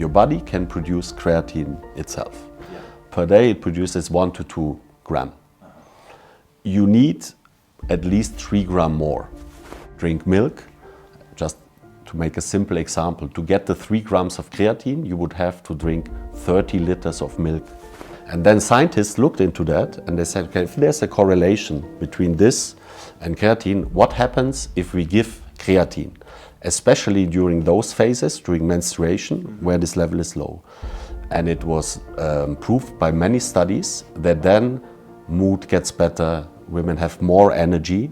Your body can produce creatine itself. Yeah. Per day it produces 1 to 2 grams. You need at least 3 grams more. Drink milk. Just to make a simple example, to get the 3 grams of creatine, you would have to drink 30 liters of milk. And then scientists looked into that and they said, okay, if there's a correlation between this and creatine, what happens if we give creatine, especially during those phases, during menstruation, where this level is low. And it was proved by many studies that then mood gets better, women have more energy,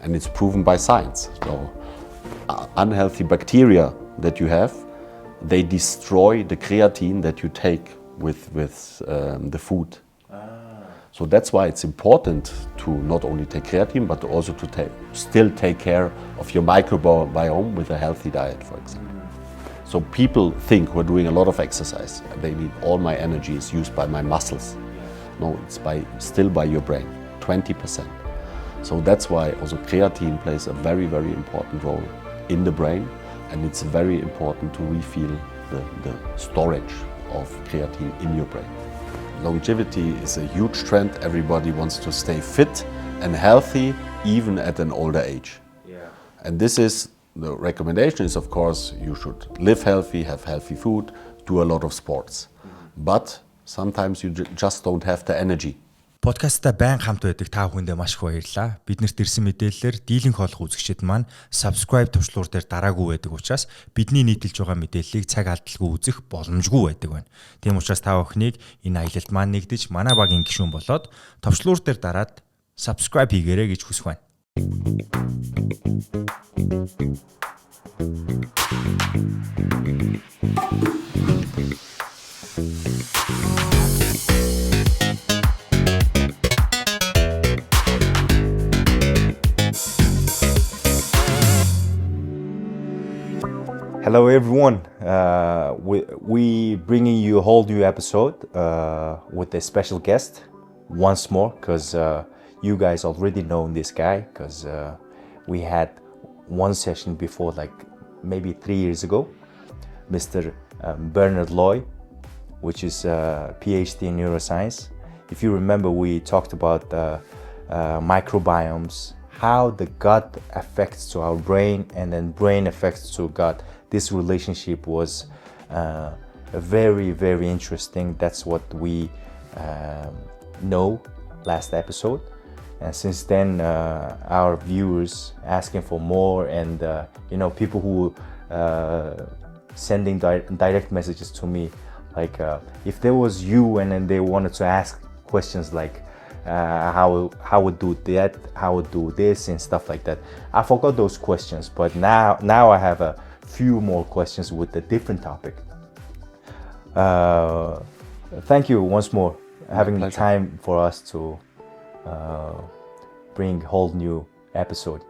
and it's proven by science. So unhealthy bacteria that you have, they destroy the creatine that you take with the food. So that's why it's important to not only take creatine, but also to still take care of your microbiome with a healthy diet, for example. So people think we're doing a lot of exercise. They mean all my energy is used by my muscles. No, it's still by your brain, 20%. So that's why also creatine plays a very, very important role in the brain, and it's very important to refill the storage of creatine in your brain. Longevity is a huge trend. Everybody wants to stay fit and healthy even at an older age. Yeah. And this is, the recommendation is of course you should live healthy, have healthy food, do a lot of sports. But sometimes you just don't have the energy. Подкастта байн хамт байдаг та бүхэндээ маш их баярлалаа. Биднэрт ирсэн мэдээллээр дийлэнх хоолох үзэгчид маань subscribe төвчлүүр дээр дараагүй байдаг учраас бидний нийтэлж байгаа мэдээллийг цаг алдалгүй үзэх боломжгүй байдаг байна. Тийм учраас та бүхнийг энэ аялалд маань нэгдэж манай багийн гишүүн болоод төвчлүүр дээр дараад subscribe хийгээрэй гэж хүсэх байна. Hello everyone, we bringing you a whole new episode with a special guest once more, because you guys already know this guy, because we had one session before, like maybe 3 years ago, Mr. Bernhard Loy, which is a PhD in Neuroscience. If you remember, we talked about microbiomes, how the gut affects to our brain and then brain affects to gut. This relationship was very, very interesting. That's what we know last episode. And since then, our viewers asking for more, and people who sending direct messages to me, like if there was you and then they wanted to ask questions like how would do that, how would do this and stuff like that. I forgot those questions, but now I have a few more questions with a different topic. Thank you once more having the time for us to bring a whole new episode.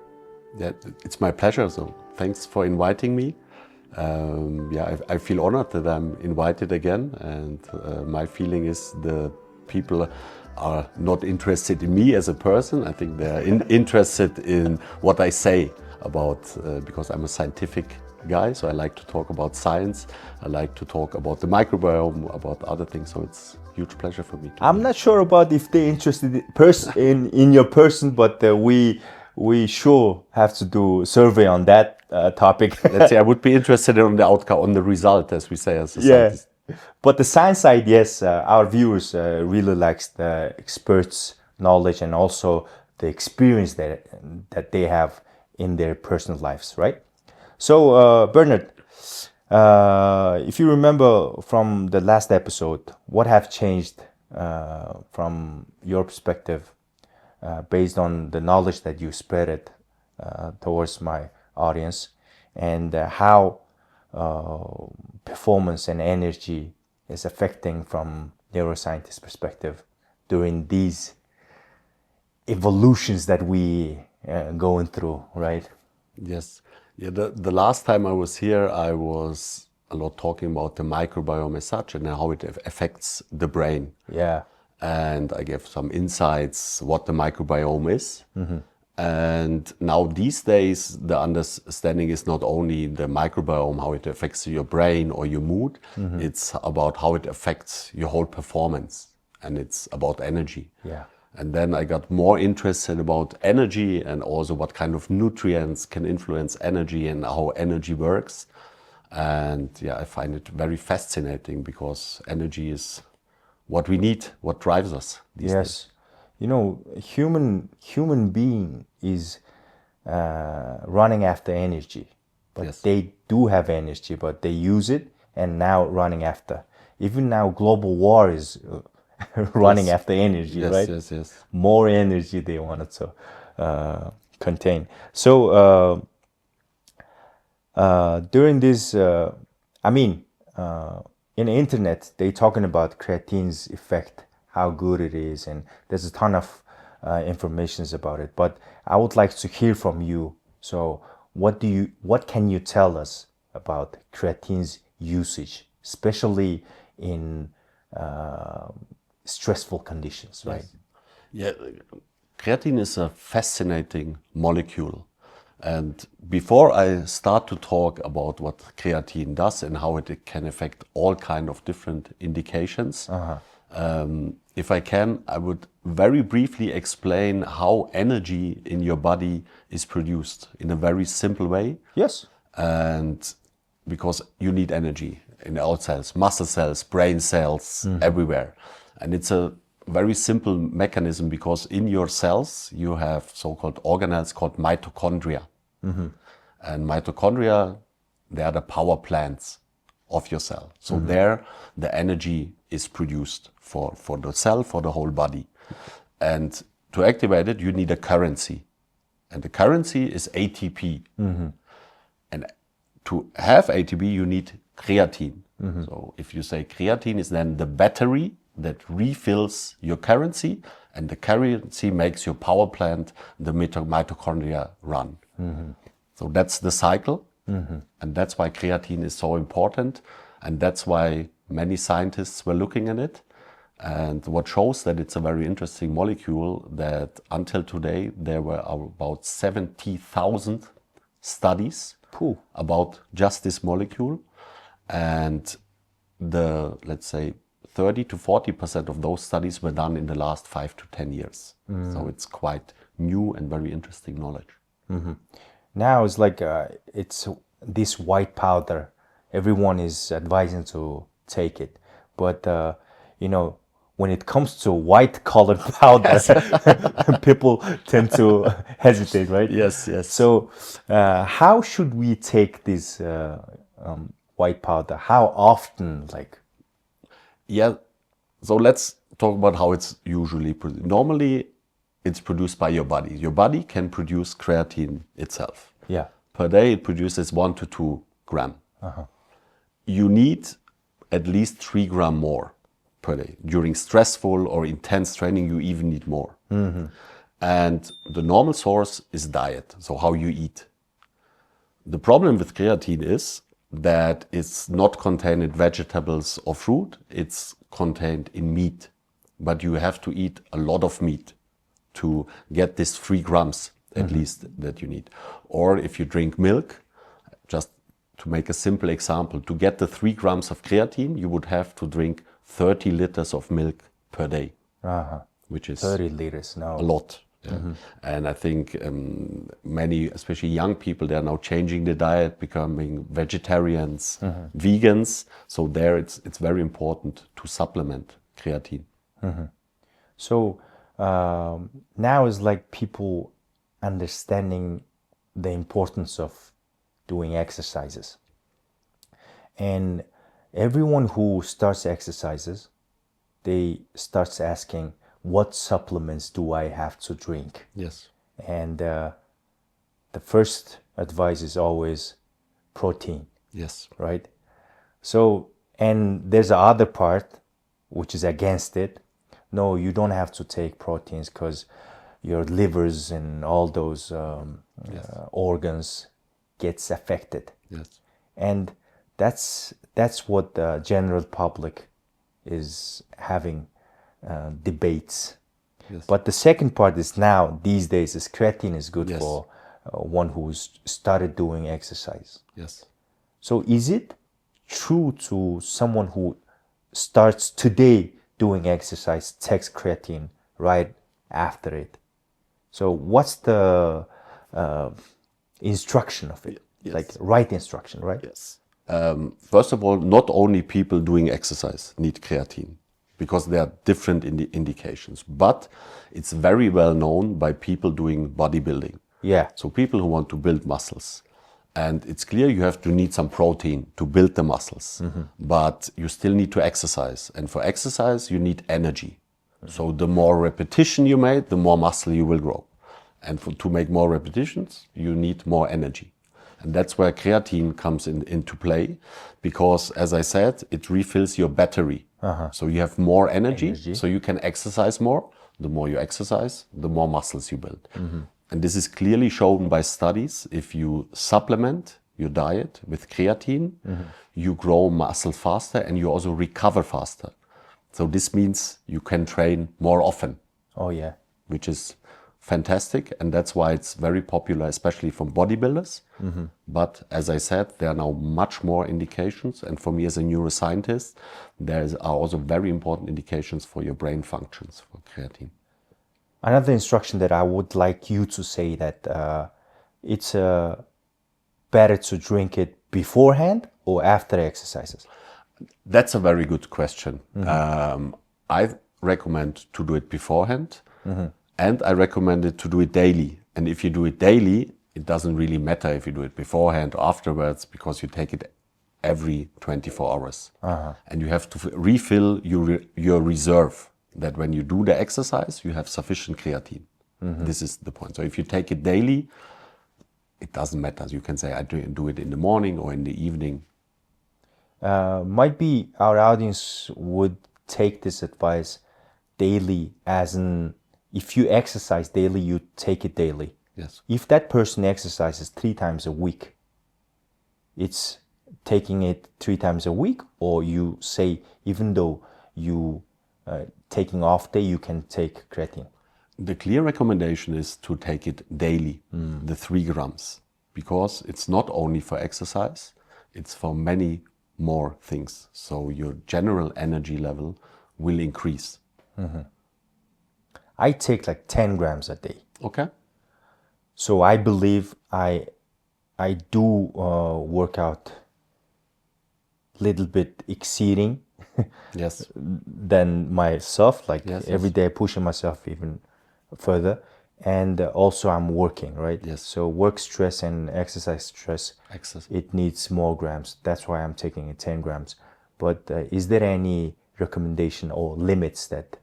Yeah, it's my pleasure. So thanks for inviting me. I feel honored that I'm invited again, and my feeling is the people are not interested in me as a person. I think they're interested in what I say about, because I'm a scientific guy, so I like to talk about science. I like to talk about the microbiome, about other things. So it's a huge pleasure for me. I'm not sure about if they're interested in your person, but we sure have to do a survey on that topic. Let's say I would be interested in the outcome, on the result, as we say as a scientist. But the science side, yes, our viewers really likes the experts' knowledge and also the experience that they have in their personal lives, right? So, Bernhard, if you remember from the last episode, what have changed from your perspective based on the knowledge that you spread towards my audience, and how performance and energy is affecting from neuroscientist perspective during these evolutions that we going through, right? Yes. Yeah, the last time I was here, I was a lot talking about the microbiome as such and how it affects the brain. Yeah. And I gave some insights what the microbiome is. Mm-hmm. And now these days, the understanding is not only the microbiome, how it affects your brain or your mood, it's about how it affects your whole performance, and it's about energy. Yeah. And then I got more interested about energy and also what kind of nutrients can influence energy and how energy works. And yeah, I find it very fascinating because energy is what we need, what drives us these days. You know, human being is running after energy, but Yes. they do have energy, but they use it and now running after. Even now, global war is running after energy, Yes, right? yes, yes. More energy they wanted to contain. So during this, in the internet, they talking about creatine's effect, how good it is, and there's a ton of informations about it. But I would like to hear from you. So, what can you tell us about creatine's usage, especially in stressful conditions, right? Yeah, creatine is a fascinating molecule. And before I start to talk about what creatine does and how it can affect all kind of different indications, if I can, I would very briefly explain how energy in your body is produced in a very simple way. Yes. And because you need energy in all cells, muscle cells, brain cells, everywhere. And it's a very simple mechanism because in your cells you have so-called organelles called mitochondria. And mitochondria, they are the power plants of your cell. So there the energy is produced for the cell, for the whole body. And to activate it, you need a currency. And the currency is ATP. And to have ATP, you need creatine. So if you say creatine is then the battery that refills your currency, and the currency makes your power plant, the mitochondria, run. So that's the cycle. And that's why creatine is so important. And that's why many scientists were looking at it. And what shows that it's a very interesting molecule, that until today there were about 70,000 studies about just this molecule. And the, let's say, 30 to 40% of those studies were done in the last 5 to 10 years. So it's quite new and very interesting knowledge. Now it's like it's this white powder. Everyone is advising to take it, but you know, when it comes to white colored powder, people tend to hesitate, right? Yes, yes. So how should we take this white powder? How often, like? Yeah, so let's talk about how it's usually produced. Normally, it's produced by your body. Your body can produce creatine itself. Yeah. Per day, it produces 1 to 2 gram. You need at least 3 gram more per day. During stressful or intense training, you even need more. And the normal source is diet, so how you eat. The problem with creatine is that it's not contained in vegetables or fruit, it's contained in meat. But you have to eat a lot of meat to get this 3 grams at least that you need. Or if you drink milk, just to make a simple example, to get the 3 grams of creatine, you would have to drink 30 liters of milk per day, which is 30 liters, no. a lot. Yeah. And I think many, especially young people, they are now changing the diet, becoming vegetarians, vegans. So there it's very important to supplement creatine. So now is like people understanding the importance of doing exercises. And everyone who starts exercises, they starts asking, what supplements do I have to drink? Yes. And the first advice is always protein. Yes. Right? So, and there's the other part, which is against it. No, you don't have to take proteins because your livers and all those organs gets affected. Yes. And that's what the general public is having debates. Yes. But the second part is now, these days, is creatine is good Yes. for one who's started doing exercise. Yes. So is it true to someone who starts today doing exercise, takes creatine right after it? So what's the instruction of it? Yes. Like right instruction, right? Yes. First of all, not only people doing exercise need creatine, because there are different indications, but it's very well known by people doing bodybuilding. Yeah. So people who want to build muscles. And it's clear you have to need some protein to build the muscles, but you still need to exercise. And for exercise, you need energy. So the more repetition you make, the more muscle you will grow. And to make more repetitions, you need more energy. And that's where creatine comes into play, because as I said, it refills your battery. So you have more energy, so you can exercise more. The more you exercise, the more muscles you build. And this is clearly shown by studies. If you supplement your diet with creatine, you grow muscle faster and you also recover faster. So this means you can train more often. Oh, yeah. Which is fantastic, and that's why it's very popular, especially from bodybuilders. But as I said, there are now much more indications, and for me as a neuroscientist, there are also very important indications for your brain functions for creatine. Another instruction that I would like you to say that it's better to drink it beforehand or after exercises? That's a very good question. I recommend to do it beforehand, and I recommend it to do it daily. And if you do it daily, it doesn't really matter if you do it beforehand or afterwards, because you take it every 24 hours. And you have to refill your reserve, that when you do the exercise, you have sufficient creatine. This is the point. So if you take it daily, it doesn't matter. You can say, I do it in the morning or in the evening. Might be our audience would take this advice daily, as in if you exercise daily, you take it daily. Yes. If that person exercises 3 times a week, it's taking it 3 times a week, or you say even though you taking off day, you can take creatine? The clear recommendation is to take it daily, the 3 grams, because it's not only for exercise, it's for many more things. So your general energy level will increase. I take like 10 grams a day. Okay. So I believe I do work out little bit exceeding Yes. than myself, like Yes, every day pushing myself even further. And also I'm working, right? Yes. So work stress and exercise stress, it needs more grams. That's why I'm taking it 10 grams. But is there any recommendation or limits that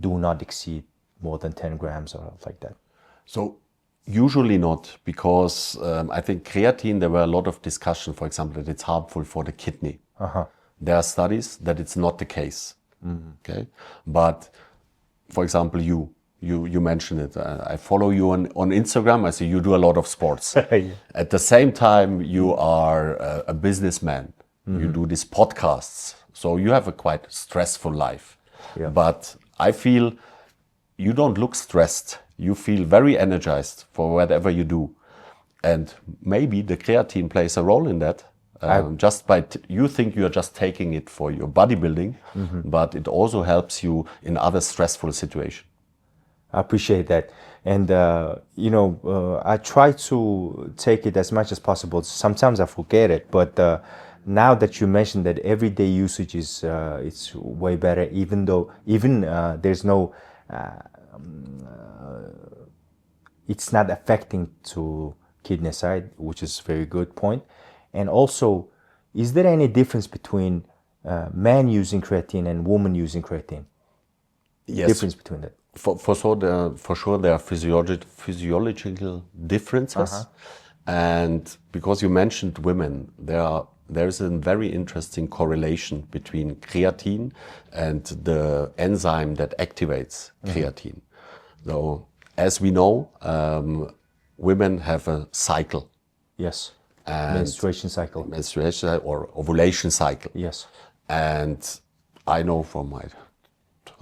do not exceed more than 10 grams or like that? So usually not, because I think creatine, there were a lot of discussion, for example, that it's harmful for the kidney. There are studies that it's not the case. Okay, but for example, you mentioned it. I follow you on Instagram. I see you do a lot of sports. Yeah. At the same time, you are a businessman. You do these podcasts, so you have a quite stressful life. Yeah. But I feel you don't look stressed. You feel very energized for whatever you do, and maybe the creatine plays a role in that. Just by you think you are just taking it for your bodybuilding, but it also helps you in other stressful situations. I appreciate that. And, I try to take it as much as possible. Sometimes I forget it, but now that you mentioned that everyday usage is it's way better, even there's no, it's not affecting to kidney side, which is a very good point. And also, is there any difference between man using creatine and woman using creatine? Yes. Difference between that? For sure there are physiological differences, and because you mentioned women, there is a very interesting correlation between creatine and the enzyme that activates creatine. So, as we know, women have a cycle. Yes. And menstruation cycle. Menstruation or ovulation cycle. Yes. And I know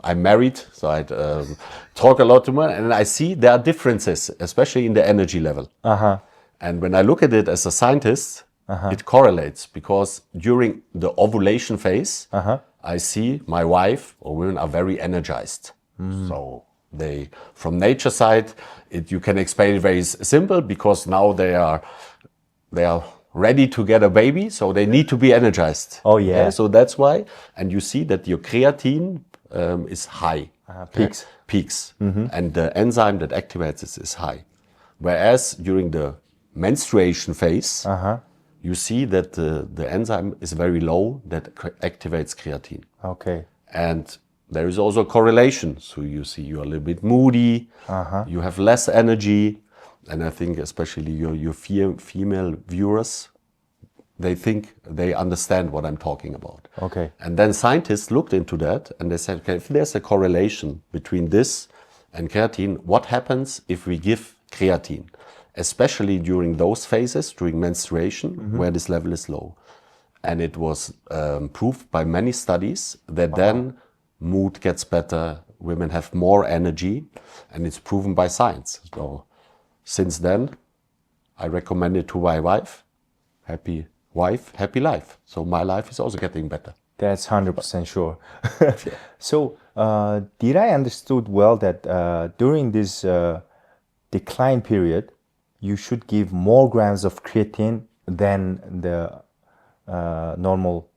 I'm married, so I talk a lot to men, and I see there are differences, especially in the energy level. And when I look at it as a scientist, it correlates, because during the ovulation phase, I see my wife or women are very energized. So they, from nature side, you can explain it very simple, because now they are ready to get a baby, so they need to be energized. Oh yeah. So that's why, and you see that your creatine is high. Peaks. And the enzyme that activates it is high. Whereas during the menstruation phase, you see that the enzyme is very low that activates creatine. Okay. And there is also a correlation. So you see you're a little bit moody, you have less energy, and I think especially your female viewers, they think they understand what I'm talking about. Okay. And then scientists looked into that and they said, okay, if there's a correlation between this and creatine, what happens if we give creatine, especially during those phases, during menstruation, where this level is low? And it was proved by many studies that then mood gets better, women have more energy, and it's proven by science. So since then, I recommend it to my wife. Happy wife, happy life. So my life is also getting better. That's 100% sure. So did I understood well that during this decline period, you should give more grams of creatine than the normal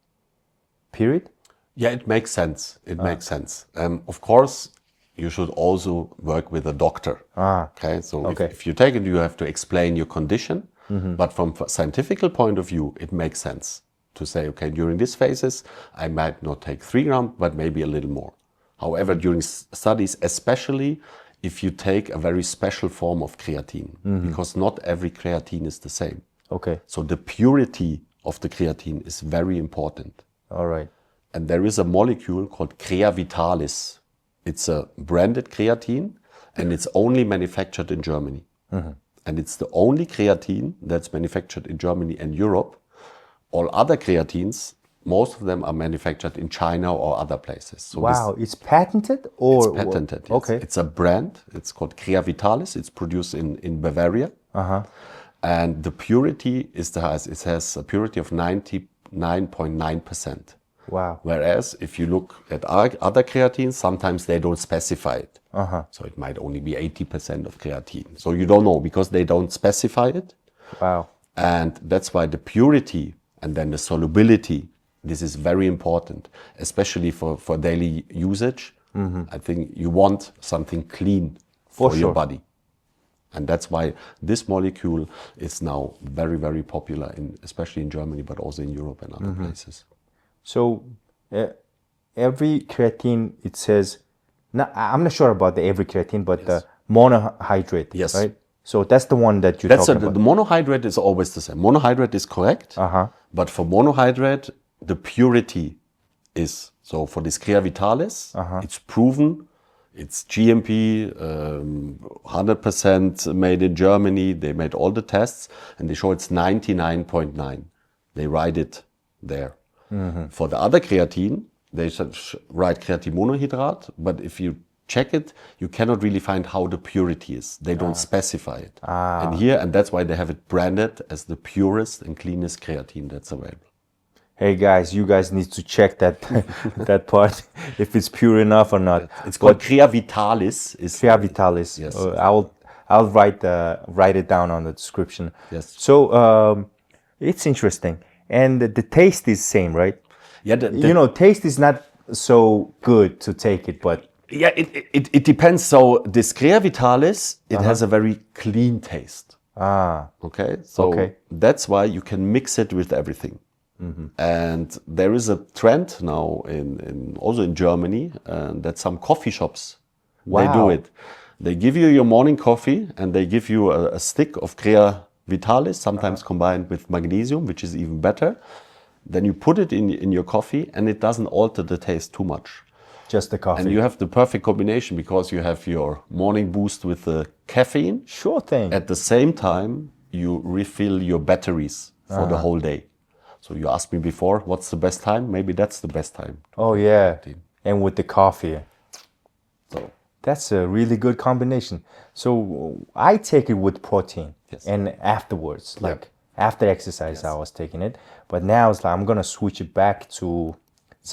period? Yeah, it makes sense. It makes sense. Of course, you should also work with a doctor. Okay, so if you take it, you have to explain your condition. But from a scientific point of view, it makes sense to say, okay, during these phases, I might not take 3 grams, but maybe a little more. However, during studies, especially if you take a very special form of creatine, because not every creatine is the same. Okay. So the purity of the creatine is very important. All right. And there is a molecule called Creavitalis. It's a branded creatine, and it's only manufactured in Germany. And it's the only creatine that's manufactured in Germany and Europe. All other creatines, most of them are manufactured in China or other places. So wow, it's patented? Or it's patented, yes. Okay. It's a brand. It's called Creavitalis. It's produced in Bavaria. And the purity is the highest. It has a purity of 99.9%. Wow. Whereas if you look at other creatines, sometimes they don't specify it. So it might only be 80% of creatine. So you don't know because they don't specify it. Wow. And that's why the purity and then the solubility, this is very important, especially for daily usage. I think you want something clean for your body. And that's why this molecule is now very, very popular, especially in Germany, but also in Europe and other places. So every creatine, it says, I'm not sure about the every creatine, but the monohydrate, right? So that's the one that you're talking about. The monohydrate is always the same. Monohydrate is correct, but for monohydrate, the purity is, so for this Creavitalis, it's proven, it's GMP, 100% made in Germany. They made all the tests and they show it's 99.9. They write it there. For the other creatine, they write creatine monohydrate, but if you check it, you cannot really find how the purity is. They don't specify it. And that's why they have it branded as the purest and cleanest creatine that's available. Hey guys, you guys need to check that that part, if it's pure enough or not. It's called Creavitalis. Creavitalis. Yes. I'll write it down on the description. Yes. So it's interesting. And the taste is same, right? Yeah. Taste is not so good to take it, but yeah, it depends. So this Creavitalis, it has a very clean taste. Okay. So that's why you can mix it with everything. And there is a trend now also in Germany that some coffee shops they do it. They give you your morning coffee and they give you a stick of Creavitalis, sometimes combined with magnesium, which is even better. Then you put it in your coffee and it doesn't alter the taste too much. Just the coffee. And you have the perfect combination because you have your morning boost with the caffeine. Sure thing. At the same time, you refill your batteries for the whole day. So you asked me before, what's the best time? Maybe that's the best time. Oh yeah, and with the coffee. That's a really good combination. So I take it with protein, Yes. and afterwards, like after exercise, I was taking it. But now it's like I'm gonna switch it back to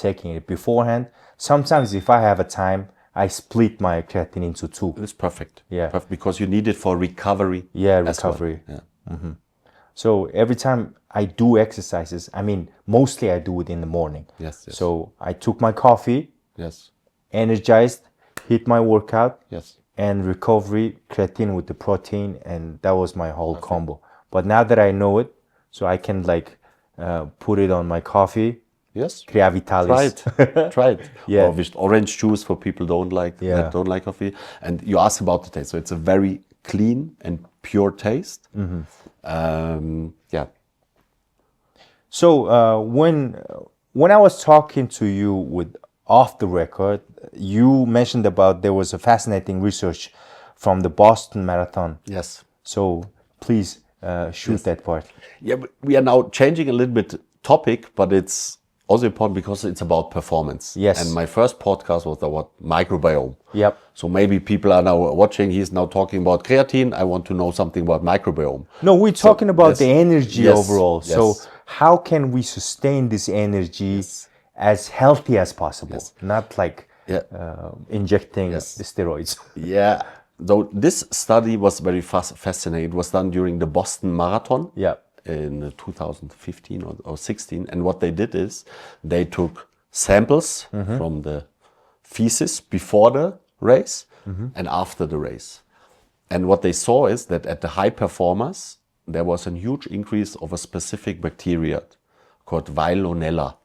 taking it beforehand. Sometimes if I have a time, I split my creatine into two. It's perfect. Yeah. Perfect, because you need it for recovery. Yeah, as well. recovery. Yeah. So every time I do exercises, I mean, mostly I do it in the morning. Yes, yes. So I took my coffee, Yes. energized, hit my workout, Yes. and recovery, creatine with the protein, and that was my whole combo. But now that I know it, so I can like put it on my coffee. Yes. Creavitalis. Try it. Try it. Yeah. Or with orange juice for people that don't like coffee. And you asked about the taste. So it's a very clean and pure taste. Yeah. So when I was talking to you with off the record, you mentioned about there was a fascinating research from the Boston Marathon. Yes. So please shoot that part. Yeah, but we are now changing a little bit topic, but it's also important because it's about performance. Yes. And my first podcast was about microbiome. Yep. So maybe people are now watching, he's now talking about creatine. I want to know something about microbiome. No, we're talking about yes. the energy Yes. overall. Yes. So how can we sustain this energy as healthy as possible? Not like injecting the steroids. Yeah. So this study was very fascinating. It was done during the Boston Marathon. Yeah. In 2015 or 16, and what they did is they took samples from the feces before the race and after the race, and what they saw is that at the high performers there was a huge increase of a specific bacteria called Veillonella.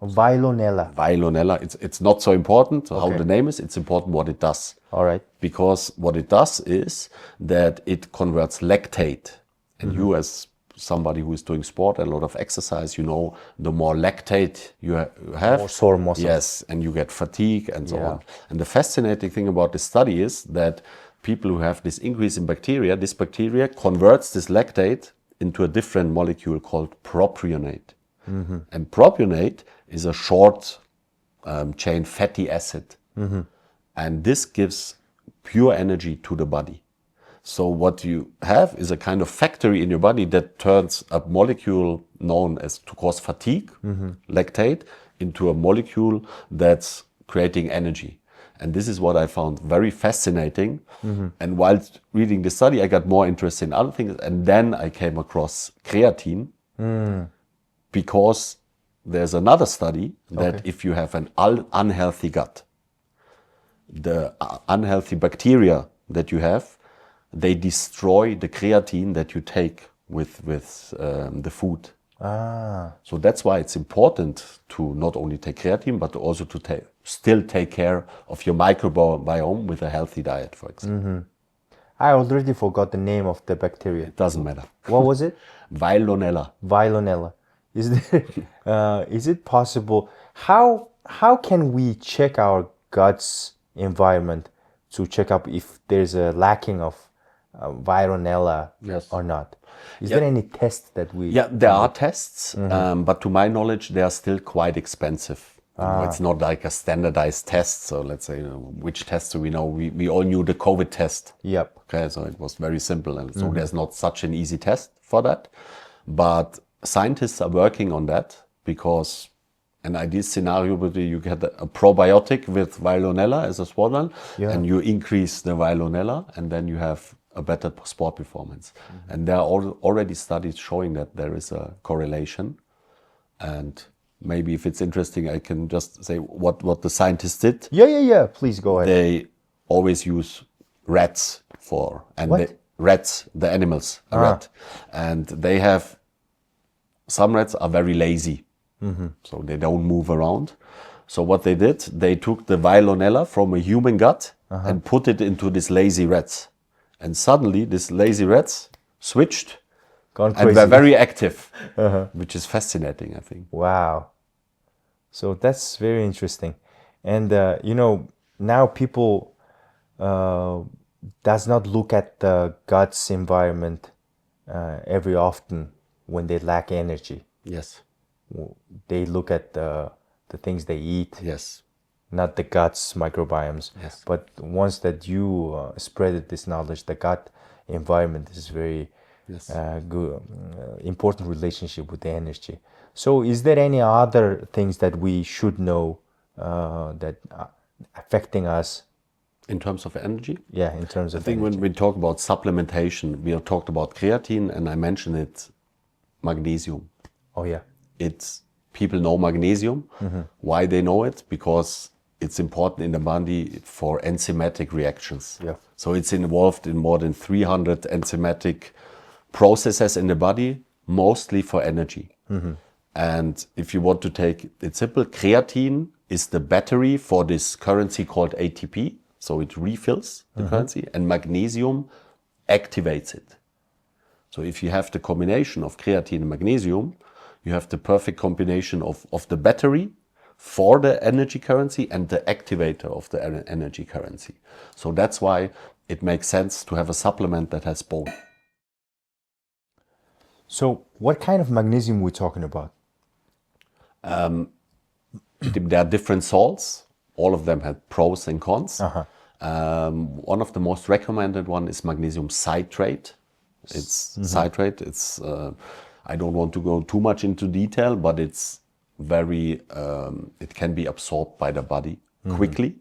Veillonella. It's not so important how the name is. It's important what it does. All right. Because what it does is that it converts lactate, and you as somebody who is doing sport and a lot of exercise, you know, the more lactate you have, more sore muscles. Yes, and you get fatigue and so on. And the fascinating thing about this study is that people who have this increase in bacteria, this bacteria converts this lactate into a different molecule called propionate. And propionate is a short chain fatty acid. And this gives pure energy to the body. So what you have is a kind of factory in your body that turns a molecule known as to cause fatigue, lactate, into a molecule that's creating energy. And this is what I found very fascinating. And while reading the study, I got more interested in other things. And then I came across creatine because there's another study that if you have an unhealthy gut, the unhealthy bacteria that you have, they destroy the creatine that you take with the food. So that's why it's important to not only take creatine, but also to still take care of your microbiome with a healthy diet, for example. I already forgot the name of the bacteria. It doesn't matter. What was it? Veillonella. Is it possible? How can we check our gut's environment to check up if there's a lacking of Veillonella or not? Is there any test that we... Yeah, there are tests, but to my knowledge, they are still quite expensive. It's not like a standardized test. So let's say, which test do we know? We all knew the COVID test. Yep. Okay, so it was very simple. And so there's not such an easy test for that. But scientists are working on that because an ideal scenario would be you get a probiotic with Veillonella as a sport and you increase the Veillonella and then you have a better sport performance. And there are already studies showing that there is a correlation. And maybe if it's interesting, I can just say what the scientists did. Yeah. Please go ahead. They always use rats rats, the animals, rat. And they have, some rats are very lazy. So they don't move around. So what they did, they took the Veillonella from a human gut and put it into these lazy rats. And suddenly these lazy rats switched and were very active, which is fascinating, I think. Wow. So that's very interesting. And, now people does not look at the gut's environment every often when they lack energy. Yes. They look at the things they eat. Yes. not the gut's microbiomes. Yes. But once that you spread this knowledge, the gut environment is very good, important relationship with the energy. So is there any other things that we should know that are affecting us? In terms of energy? Yeah, in terms of I think energy. when we talk about supplementation, we have talked about creatine, and I mentioned it, magnesium. Oh yeah. It's people know magnesium. Why they know it? Because it's important in the body for enzymatic reactions. Yeah. So it's involved in more than 300 enzymatic processes in the body, mostly for energy. And if you want to take it simple, creatine is the battery for this currency called ATP. So it refills the currency, and magnesium activates it. So if you have the combination of creatine and magnesium, you have the perfect combination of the battery for the energy currency and the activator of the energy currency. So that's why it makes sense to have a supplement that has both. So what kind of magnesium we're talking about? There are different salts. All of them have pros and cons. One of the most recommended one is magnesium citrate. It's citrate. It's I don't want to go too much into detail, but it's very it can be absorbed by the body quickly,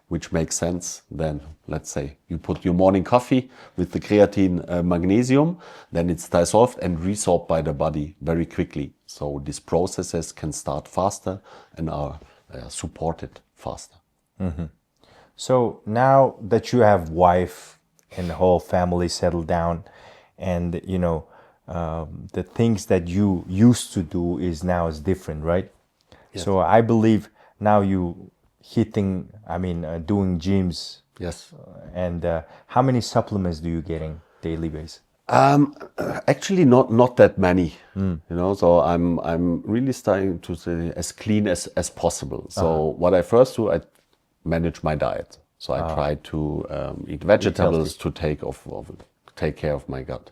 which makes sense. Then let's say you put your morning coffee with the creatine magnesium, then it's dissolved and resorbed by the body very quickly. So these processes can start faster and are supported faster. So now that you have wife and the whole family settled down, and you know the things that you used to do is now is different, right? Yes. So I believe now you doing gyms. Yes. And how many supplements do you getting daily basis? Actually, not that many. You know, so I'm really starting to say as clean as possible. So what I first do, I manage my diet. So I try to eat vegetables to take care of my gut.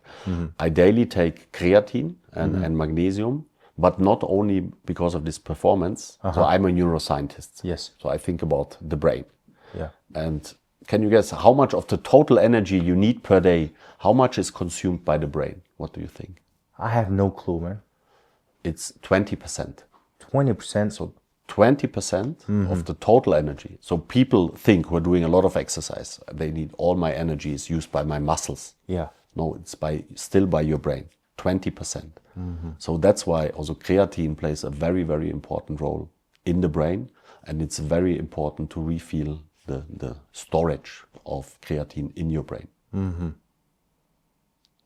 I daily take creatine and magnesium, but not only because of this performance. So I'm a neuroscientist. Yes. So I think about the brain. Yeah. And can you guess how much of the total energy you need per day, how much is consumed by the brain? What do you think? I have no clue, man. It's 20%. 20%. So 20% of the total energy. So people think we're doing a lot of exercise. They need all my energy is used by my muscles. Yeah. No, it's still by your brain. 20%. So that's why also creatine plays a very, very important role in the brain, and it's very important to refill the storage of creatine in your brain.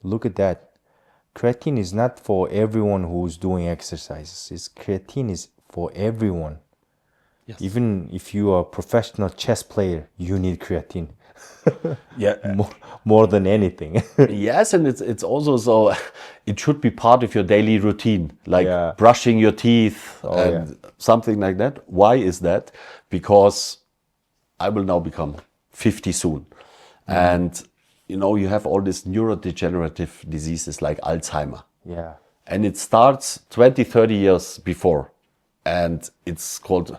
Look at that. Creatine is not for everyone who's doing exercises. Creatine is for everyone. Yes. Even if you are a professional chess player, you need creatine. Yeah. More than anything. Yes, and it's also so it should be part of your daily routine, like brushing your teeth and something like that. Why is that? Because I will now become 50 soon. And you know, you have all these neurodegenerative diseases like Alzheimer. Yeah. And it starts 20, 30 years before. And it's called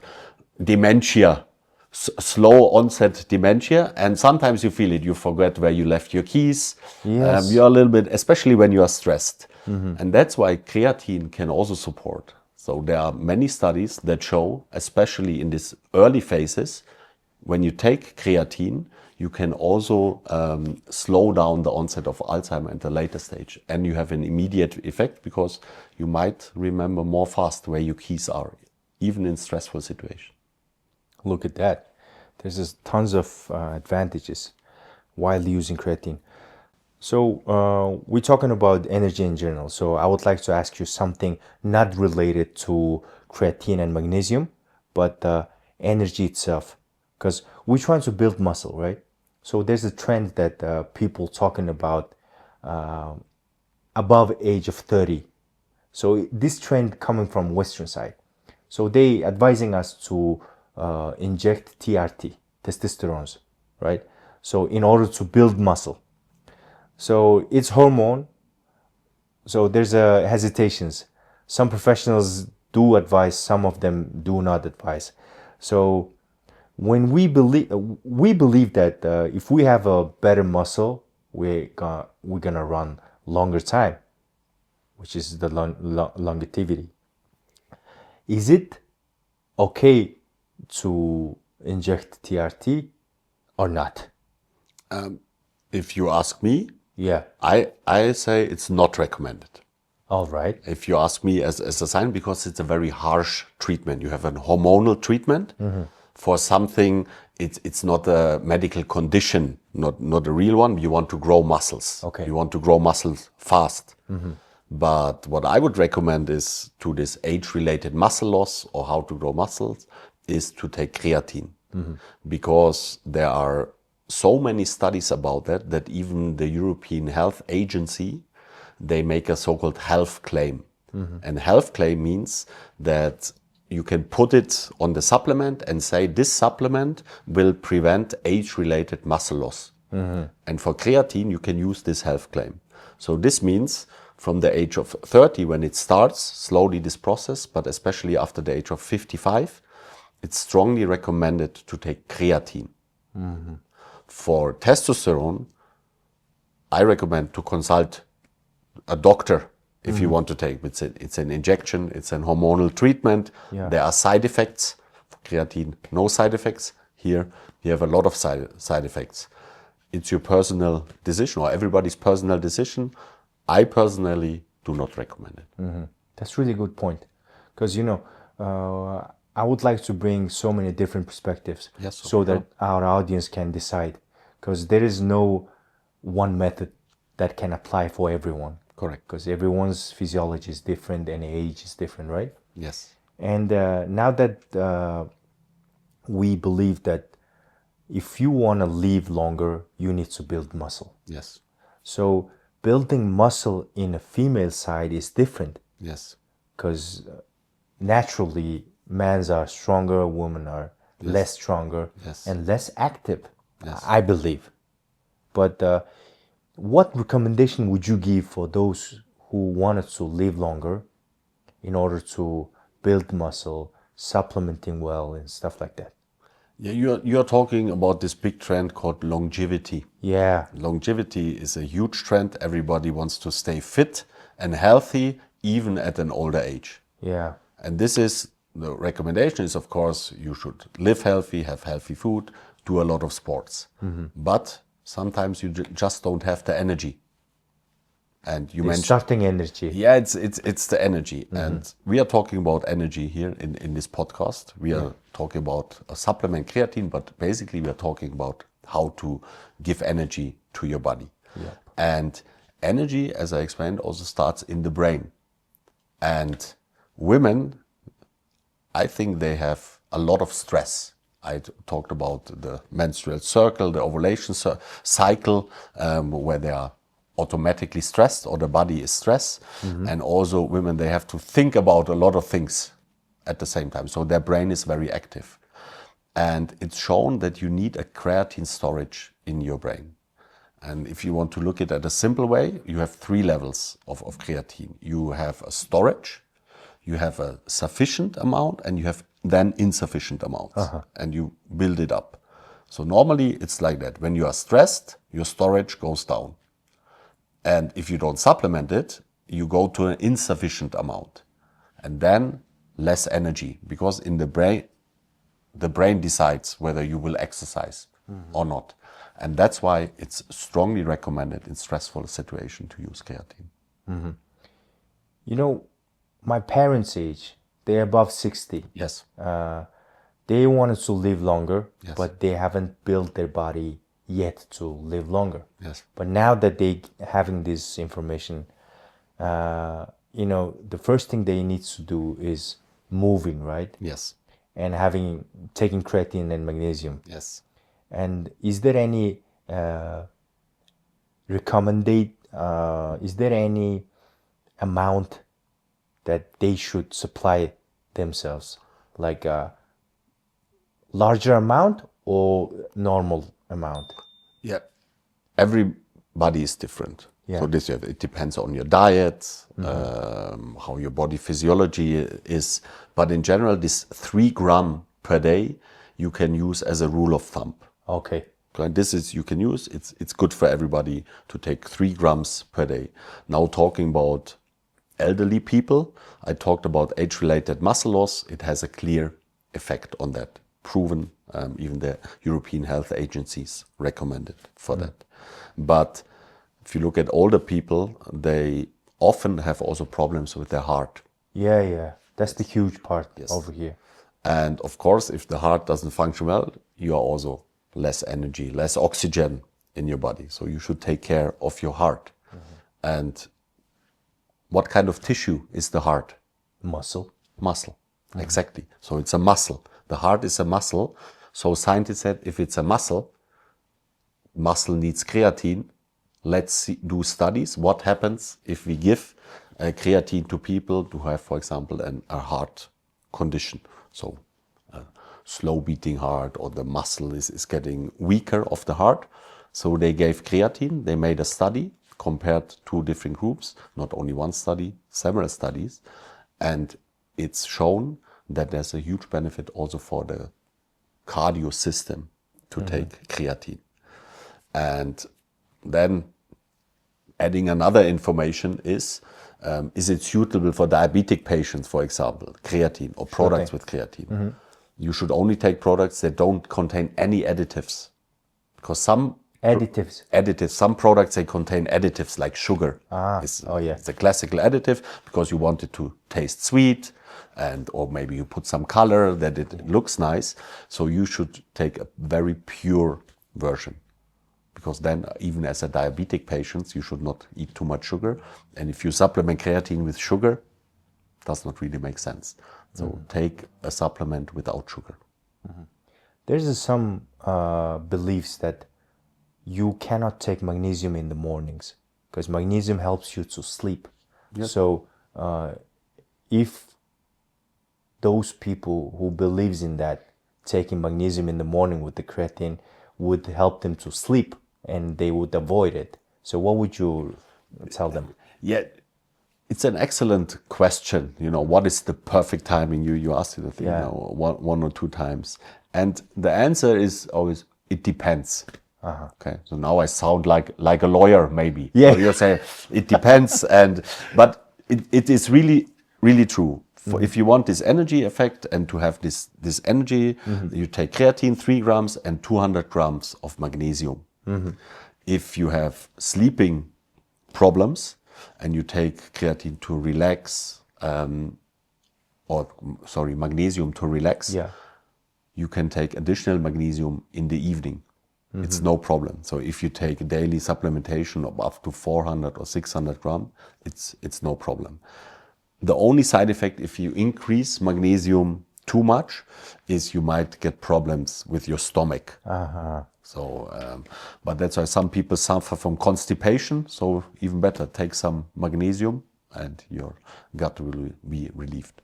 dementia, slow onset dementia. And sometimes you feel it, you forget where you left your keys. Yes. You're a little bit, especially when you are stressed. And that's why creatine can also support. So there are many studies that show, especially in these early phases, when you take creatine, you can also slow down the onset of Alzheimer at the later stage. And you have an immediate effect because you might remember more fast where your keys are, even in stressful situations. Look at that. There's just tons of advantages while using creatine. So we're talking about energy in general. So I would like to ask you something not related to creatine and magnesium, but energy itself. Because we're trying to build muscle, right? So there's a trend that people talking about above age of 30. So this trend coming from Western side. So they advising us to inject TRT, testosterone, right? So in order to build muscle. So it's hormone. So there's hesitations. Some professionals do advise, some of them do not advise. So when we believe that if we have a better muscle, we're gonna run longer time, which is the longevity. Is it okay to inject TRT or not? If you ask me, Yeah. I say it's not recommended. All right. If you ask me as a scientist, because it's a very harsh treatment. You have a hormonal treatment for something. It's not a medical condition, not a real one. You want to grow muscles. Okay. You want to grow muscles fast. But what I would recommend is to this age-related muscle loss or how to grow muscles is to take creatine. Because there are so many studies about that even the European Health Agency, they make a so-called health claim. And health claim means that you can put it on the supplement and say this supplement will prevent age-related muscle loss. And for creatine, you can use this health claim. So this means from the age of 30, when it starts, slowly this process, but especially after the age of 55, it's strongly recommended to take creatine. For testosterone, I recommend to consult a doctor if you want to take it. It's an injection, it's an hormonal treatment. Yeah. There are side effects. For creatine, no side effects. Here, you have a lot of side effects. It's your personal decision or everybody's personal decision. I personally do not recommend it. That's really good point. Because, I would like to bring so many different perspectives Yes, so okay. that our audience can decide. Because there is no one method that can apply for everyone. Correct. Because everyone's physiology is different and age is different, right? Yes. And now that we believe that if you want to live longer, you need to build muscle. Yes. So building muscle in a female side is different Yes. because naturally men are stronger, women are less stronger Yes. and less active, Yes. I believe. But what recommendation would you give for those who wanted to live longer in order to build muscle, supplementing well and stuff like that? Yeah, you're talking about this big trend called longevity. Yeah. Longevity is a huge trend. Everybody wants to stay fit and healthy, even at an older age. Yeah. And this is, the recommendation is, of course, you should live healthy, have healthy food, do a lot of sports. But sometimes you just don't have the energy. And you mentioned Starting energy. yeah, it's the energy. And we are talking about energy here in this podcast. We are talking about a supplement, creatine, but basically we are talking about how to give energy to your body. And energy, as I explained, also starts in the brain. And women, I think they have a lot of stress. I talked about the menstrual cycle, the ovulation cycle, where they are automatically stressed or the body is stressed. And also women, they have to think about a lot of things at the same time. So their brain is very active. And it's shown that you need a creatine storage in your brain. And if you want to look at it at a simple way, you have 3 levels of creatine. You have a storage, you have a sufficient amount, and you have then insufficient amounts. And you build it up. So normally it's like that. When you are stressed, your storage goes down. And if you don't supplement it, you go to an insufficient amount. And then less energy, because in the brain decides whether you will exercise or not. And that's why it's strongly recommended in stressful situations to use creatine. My parents' age, they're above 60. Yes. They wanted to live longer, Yes. but they haven't built their body yet to live longer. Yes. But now that they having this information, the first thing they need to do is moving, right? Yes. And taking creatine and magnesium. Yes. And is there any is there any amount that they should supply themselves, like a larger amount or normal amount? Yeah. Everybody is different. Yeah. So it depends on your diet, how your body physiology is. But in general, this 3 grams per day you can use as a rule of thumb. Okay. And this is, you can use, it's good for everybody to take 3 grams per day. Now talking about elderly people, I talked about age-related muscle loss. It has a clear effect on that, proven. Even the European health agencies recommend it for that. But if you look at older people, they often have also problems with their heart. Yeah. That's the huge part over here. And of course, if the heart doesn't function well, you are also less energy, less oxygen in your body. So you should take care of your heart. And what kind of tissue is the heart? Muscle. Muscle, exactly. So it's a muscle. The heart is a muscle. So scientists said, if it's a muscle needs creatine. Let's do studies. What happens if we give creatine to people who have, for example, a heart condition? So slow beating heart, or the muscle is getting weaker of the heart. So they gave creatine. They made a study, compared 2 different groups, not only one study, several studies. And it's shown that there's a huge benefit also for the cardio system to take creatine. And then adding another information is it suitable for diabetic patients, for example, creatine or products with creatine? You should only take products that don't contain any additives, because some some products, they contain additives like sugar. It's a classical additive because you want it to taste sweet, or maybe you put some color that it looks nice. So you should take a very pure version, because then even as a diabetic patient, you should not eat too much sugar. And if you supplement creatine with sugar, does not really make sense. So take a supplement without sugar. There's some beliefs that you cannot take magnesium in the mornings because magnesium helps you to sleep. Yes. So if those people who believes in that, taking magnesium in the morning with the creatine would help them to sleep and they would avoid it. So what would you tell them? Yeah, it's an excellent question. You know, what is the perfect timing? You asked it, I think, one or two times. And the answer is always, it depends. Okay, so now I sound like a lawyer, maybe. Yeah. So you say it depends, but it is really, really true. If you want this energy effect and to have this energy, you take creatine 3 grams and 200 grams of magnesium. If you have sleeping problems and you take creatine to relax, magnesium to relax, you can take additional magnesium in the evening. It's no problem. So if you take daily supplementation of up to 400 or 600 grams, it's no problem. The only side effect if you increase magnesium too much is you might get problems with your stomach. So, but that's why some people suffer from constipation. So even better, take some magnesium and your gut will be relieved.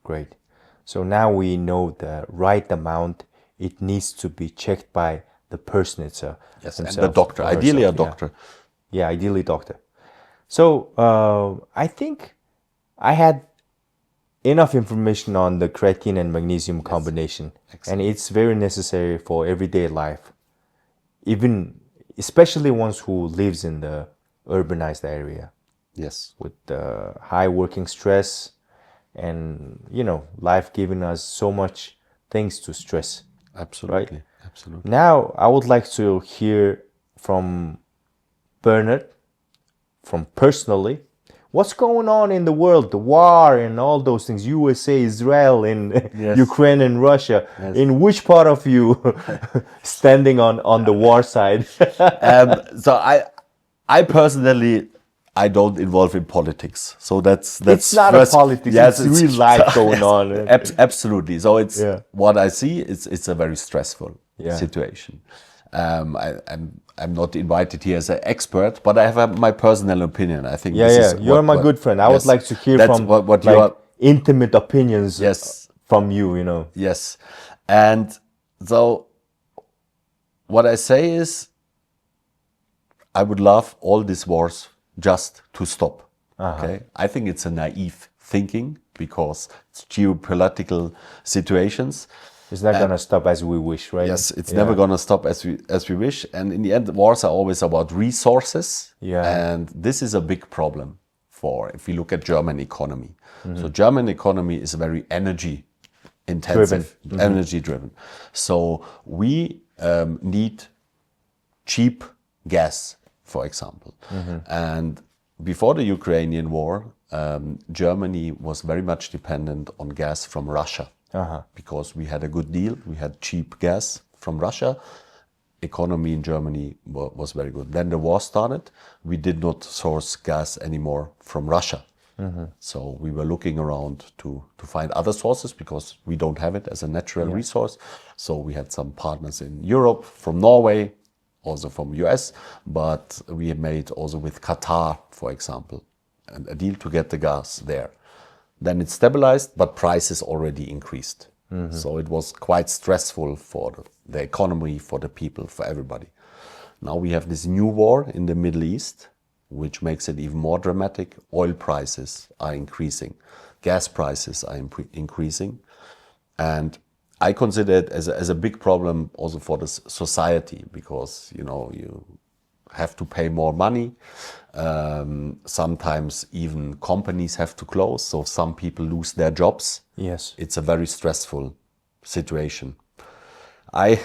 Great. So now we know the right amount. It needs to be checked by the person itself. Yes, and the doctor, ideally a doctor. Yeah, ideally doctor. So I think I had enough information on the creatine and magnesium combination. And it's very necessary for everyday life. Especially ones who lives in the urbanized area. Yes. With the high working stress and, life giving us so much things to stress. Absolutely. Right? Absolutely. Now, I would like to hear from Bernhard, from personally, what's going on in the world, the war and all those things, USA, Israel, and Ukraine and Russia. Yes. In which part of you standing on the war side? So I personally, I don't involve in politics. So that's it's not a politics. Yes, it's real life going on. Absolutely. So it's what I see. It's a very stressful situation. I'm not invited here as an expert, but I have my personal opinion. I think you're my good friend. I would like to hear from what your intimate opinions from you. Yes, and so what I say is, I would love all these wars just to stop. Okay, I think it's a naive thinking because it's geopolitical situations. It's not going to stop as we wish, right? Yes, it's never going to stop as we wish. And in the end, wars are always about resources. Yeah. And this is a big problem if you look at German economy. So German economy is very energy intensive, energy driven. So we need cheap gas, for example. And before the Ukrainian war, Germany was very much dependent on gas from Russia. Because we had a good deal, we had cheap gas from Russia. Economy in Germany was very good. Then the war started. We did not source gas anymore from Russia. So we were looking around to find other sources because we don't have it as a natural resource. So we had some partners in Europe, from Norway, also from US, but we made also with Qatar, for example, a deal to get the gas there. Then it stabilized, but prices already increased. So it was quite stressful for the economy, for the people, for everybody. Now we have this new war in the Middle East, which makes it even more dramatic. Oil prices are increasing. Gas prices are increasing. And I consider it as a big problem also for the society, because, you have to pay more money. Sometimes even companies have to close, so some people lose their jobs. Yes. It's a very stressful situation. I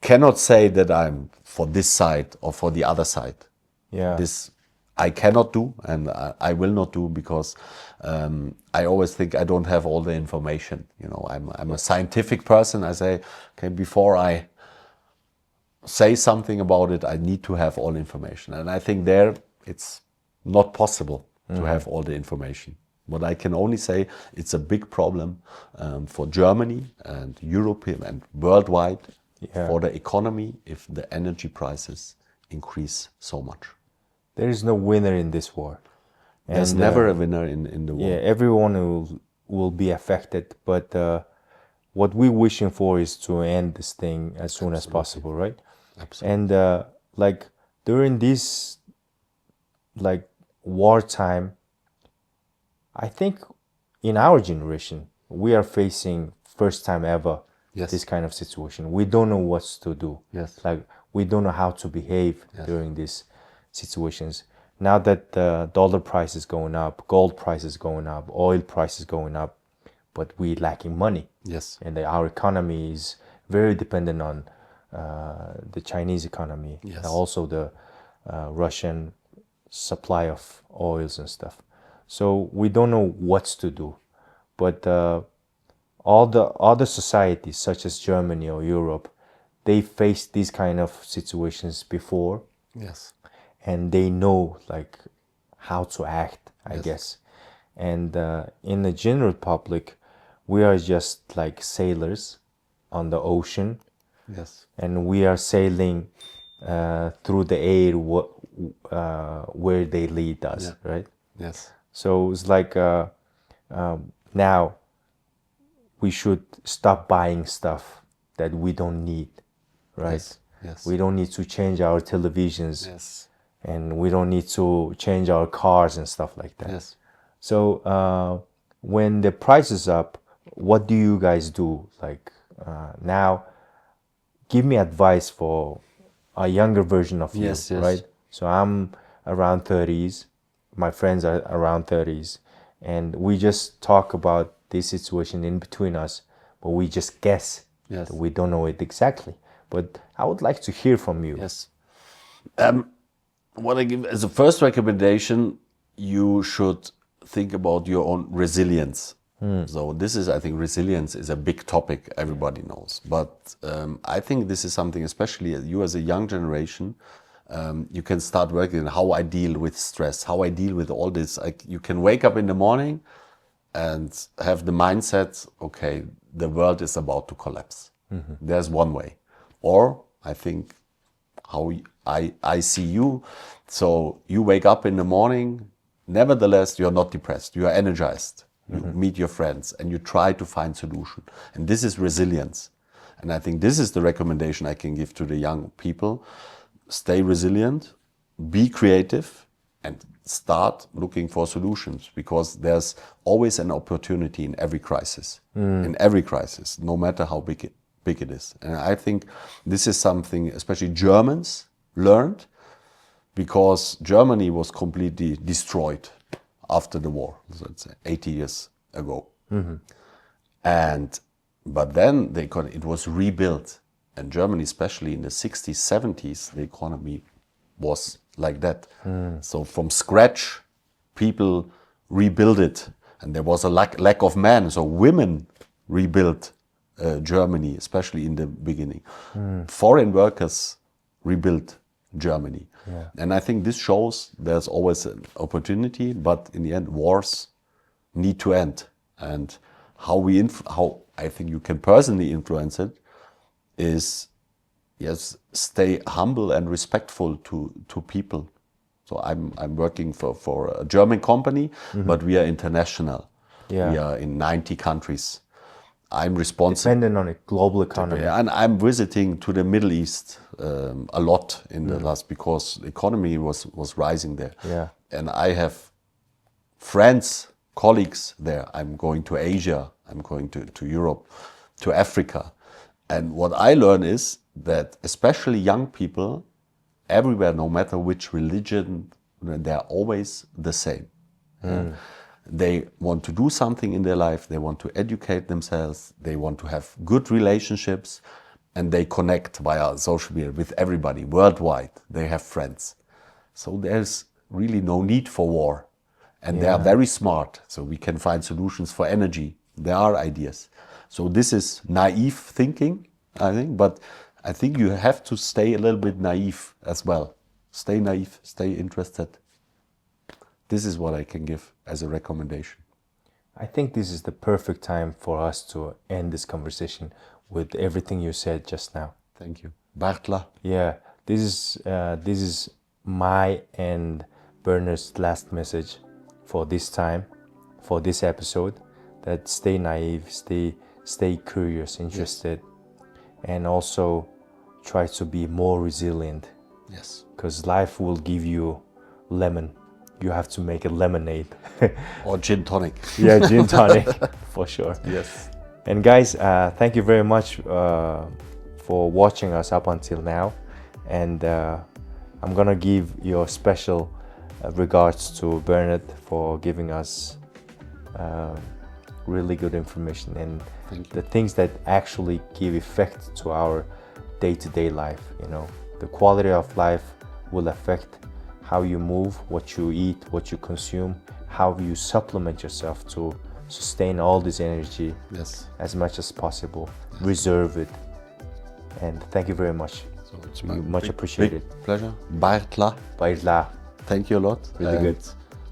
cannot say that I'm for this side or for the other side. Yeah. This I cannot do, and I will not do, because I always think I don't have all the information. I'm a scientific person. I say, okay, before I say something about it, I need to have all information. And I think there it's not possible to have all the information. But I can only say it's a big problem for Germany and Europe and worldwide for the economy if the energy prices increase so much. There is no winner in this war. There's never a winner in the war. Yeah, everyone will be affected, but what we're wishing for is to end this thing as soon as possible, right? Absolutely. And during this wartime, I think in our generation we are facing first time ever this kind of situation. We don't know what to do. Yes. We don't know how to behave during these situations. Now that the dollar price is going up, gold price is going up, oil price is going up, but we're lacking money. Yes. And our economy is very dependent on the Chinese economy, and also the Russian supply of oils and stuff. So we don't know what to do. But all the other societies, such as Germany or Europe, they faced these kind of situations before. Yes. And they know how to act, I guess. And in the general public, we are just like sailors on the ocean. Yes. And we are sailing through the air where they lead us, right? Yes. So it's now we should stop buying stuff that we don't need, right? Yes. We don't need to change our televisions. Yes. And we don't need to change our cars and stuff like that. Yes. So when the price is up, what do you guys do? Now, give me advice for a younger version of you, right? So I'm around 30s. My friends are around 30s. And we just talk about this situation in between us, but we just guess. Yes. We don't know it exactly. But I would like to hear from you. Yes. What I give as a first recommendation, you should think about your own resilience. So this is, I think, resilience is a big topic everybody knows. But I think this is something, especially you as a young generation, you can start working on how I deal with stress, how I deal with all this. You can wake up in the morning and have the mindset, okay, the world is about to collapse. There's one way. Or I think how I see you. So you wake up in the morning, nevertheless, you're not depressed, you are energized. You meet your friends and you try to find solution. And this is resilience. And I think this is the recommendation I can give to the young people. Stay resilient, be creative, and start looking for solutions, because there's always an opportunity in every crisis, no matter how big it is. And I think this is something especially Germans learned, because Germany was completely destroyed after the war, so let's say 80 years ago. But then it was rebuilt, and Germany, especially in the 60s, 70s, the economy was like that. So from scratch, people rebuilt it, and there was a lack of men, so women rebuilt Germany, especially in the beginning. Foreign workers rebuilt Germany. And I think this shows there's always an opportunity, but in the end, wars need to end. And how I think you can personally influence it is, yes, stay humble and respectful to people. So I'm working for a German company, but we are international. We are in 90 countries. I'm responsible. Dependent on a global economy. And I'm visiting to the Middle East a lot in the last, because the economy was rising there. And I have friends, colleagues there. I'm going to Asia, I'm going to Europe, to Africa. And what I learn is that especially young people everywhere, no matter which religion, they're always the same. They want to do something in their life, they want to educate themselves, they want to have good relationships, and they connect via social media with everybody worldwide. They have friends. So there's really no need for war. And they are very smart, so we can find solutions for energy. There are ideas. So this is naive thinking, I think, but I think you have to stay a little bit naive as well. Stay naive, stay interested. This is what I can give as a recommendation. I think this is the perfect time for us to end this conversation with everything you said just now. Thank you. Bartla. Yeah, this is my and Bernhard's last message for this time, for this episode, that stay naive, stay curious, interested, and also try to be more resilient. Yes. Because life will give you lemon. You have to make a lemonade. Or gin tonic. Yeah, gin tonic, for sure. Yes. And guys, thank you very much for watching us up until now. And I'm gonna give your special regards to Bernhard for giving us really good information and the things that actually give effect to our day-to-day life. You know, the quality of life will affect how you move, what you eat, what you consume, how you supplement yourself to sustain all this energy as much as possible. Reserve it. And thank you very much. So it's much appreciated. Big pleasure. Bartla. Bartla. Thank you a lot. Really good.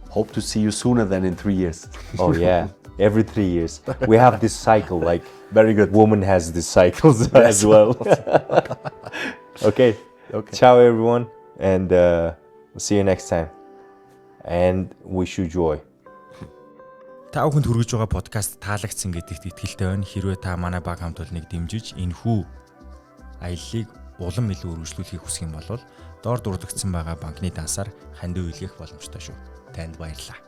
Hope to see you sooner than in 3 years. Oh yeah, every 3 years. We have this cycle, like very good. Woman has these cycles as well. Okay. Ciao everyone, and see you next time. And wish you joy. Та бүхэнд хүргэж байгаа подкаст таалагдсан гэдэгт итгэлтэй байна. Хэрвээ та манай баг хамт олныг дэмжиж энэхүү аяллыг улам илүү үргэлжлүүлэхийг хүсэх юм бол доор дурдгдсан байгаа банкны дансаар хандив үлгэх боломжтой шүү. Танд баярлалаа.